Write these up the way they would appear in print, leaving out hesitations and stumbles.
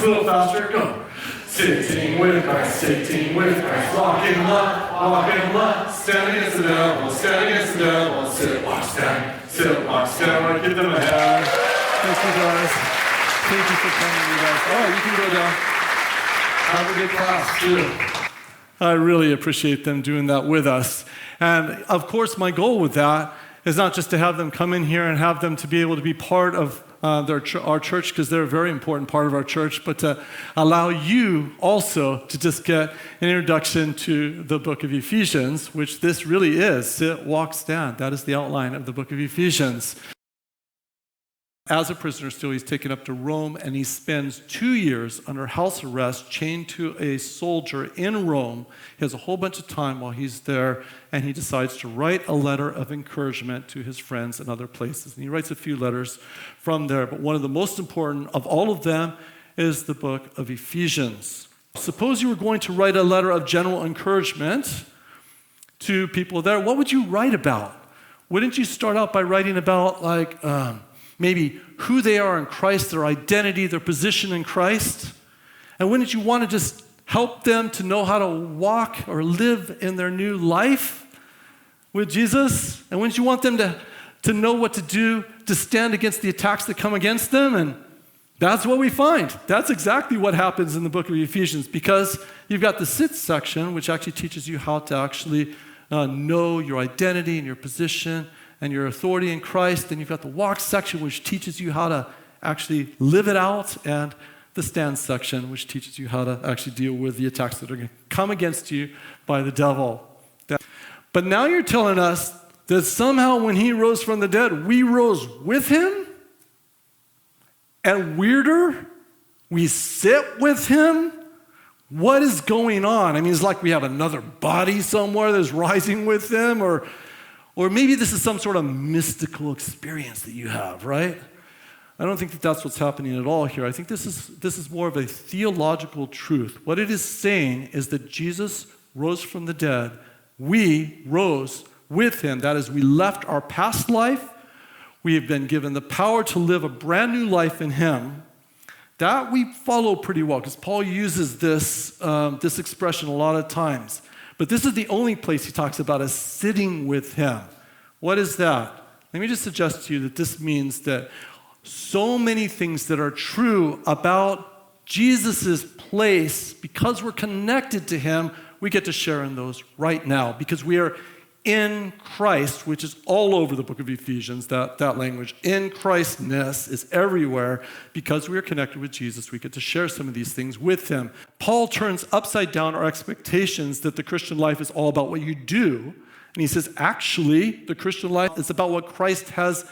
Christ. A little faster, go. Sitting with Christ, walk in love, stand against the devil, sit, walk, stand, right, give them a hand. Thank you guys. Thank you for coming, you guys. All right, you can go down. Have a good class, too. I really appreciate them doing that with us. And of course, my goal with that is not just to have them come in here and have them to be able to be part of our church, because they're a very important part of our church, but to allow you also to just get an introduction to the book of Ephesians, which this really is. Sit, walk, stand. That is the outline of the book of Ephesians. As a prisoner still, he's taken up to Rome, and he spends 2 years under house arrest, chained to a soldier in Rome. He has a whole bunch of time while he's there, and he decides to write a letter of encouragement to his friends in other places. And he writes a few letters from there, but one of the most important of all of them is the book of Ephesians. Suppose you were going to write a letter of general encouragement to people there. What would you write about? Wouldn't you start out by writing about, maybe who they are in Christ, their identity, their position in Christ? And wouldn't you want to just help them to know how to walk or live in their new life with Jesus? And wouldn't you want them to know what to do to stand against the attacks that come against them? And that's what we find. That's exactly what happens in the book of Ephesians, because you've got the sit section, which actually teaches you how to actually know your identity and your position and your authority in Christ. Then you've got the walk section, which teaches you how to actually live it out, and the stand section, which teaches you how to actually deal with the attacks that are going to come against you by the devil. But now you're telling us that somehow when he rose from the dead, we rose with him? And weirder, we sit with him? What is going on? I mean, it's like we have another body somewhere that's rising with him, or maybe this is some sort of mystical experience that you have, right? I don't think that that's what's happening at all here. I think this is more of a theological truth. What it is saying is that Jesus rose from the dead. We rose with him. That is, we left our past life. We have been given the power to live a brand new life in him. That we follow pretty well, because Paul uses this expression a lot of times. But this is the only place he talks about us sitting with him. What is that? Let me just suggest to you that this means that so many things that are true about Jesus' place, because we're connected to him, we get to share in those right now, because we are in Christ, which is all over the book of Ephesians, that language. In Christness is everywhere. Because we are connected with Jesus, we get to share some of these things with him. Paul turns upside down our expectations that the Christian life is all about what you do. And he says, actually, the Christian life is about what Christ has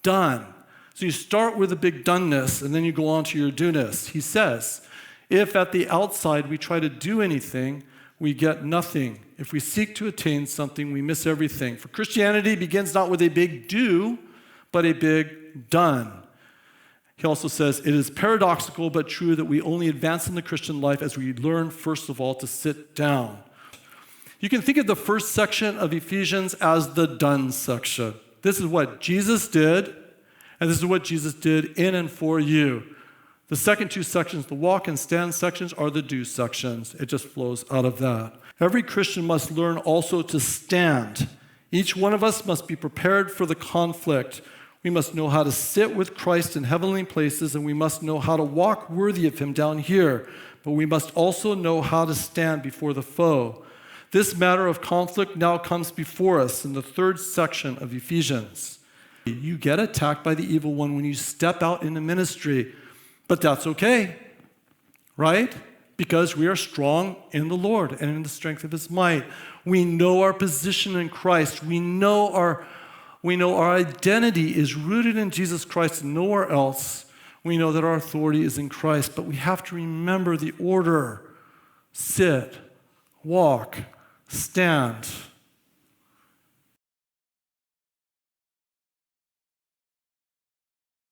done. So you start with the big doneness, and then you go on to your do-ness. He says, if at the outside we try to do anything, we get nothing. If we seek to attain something, we miss everything. For Christianity begins not with a big do, but a big done. He also says, it is paradoxical but true that we only advance in the Christian life as we learn, first of all, to sit down. You can think of the first section of Ephesians as the done section. This is what Jesus did, and this is what Jesus did in and for you. The second two sections, the walk and stand sections, are the do sections. It just flows out of that. Every Christian must learn also to stand. Each one of us must be prepared for the conflict. We must know how to sit with Christ in heavenly places, and we must know how to walk worthy of him down here. But we must also know how to stand before the foe. This matter of conflict now comes before us in the third section of Ephesians. You get attacked by the evil one when you step out into ministry, but that's okay, right? Because we are strong in the Lord and in the strength of his might. We know our position in Christ. We know our identity is rooted in Jesus Christ and nowhere else. We know that our authority is in Christ, but we have to remember the order. Sit, walk, stand.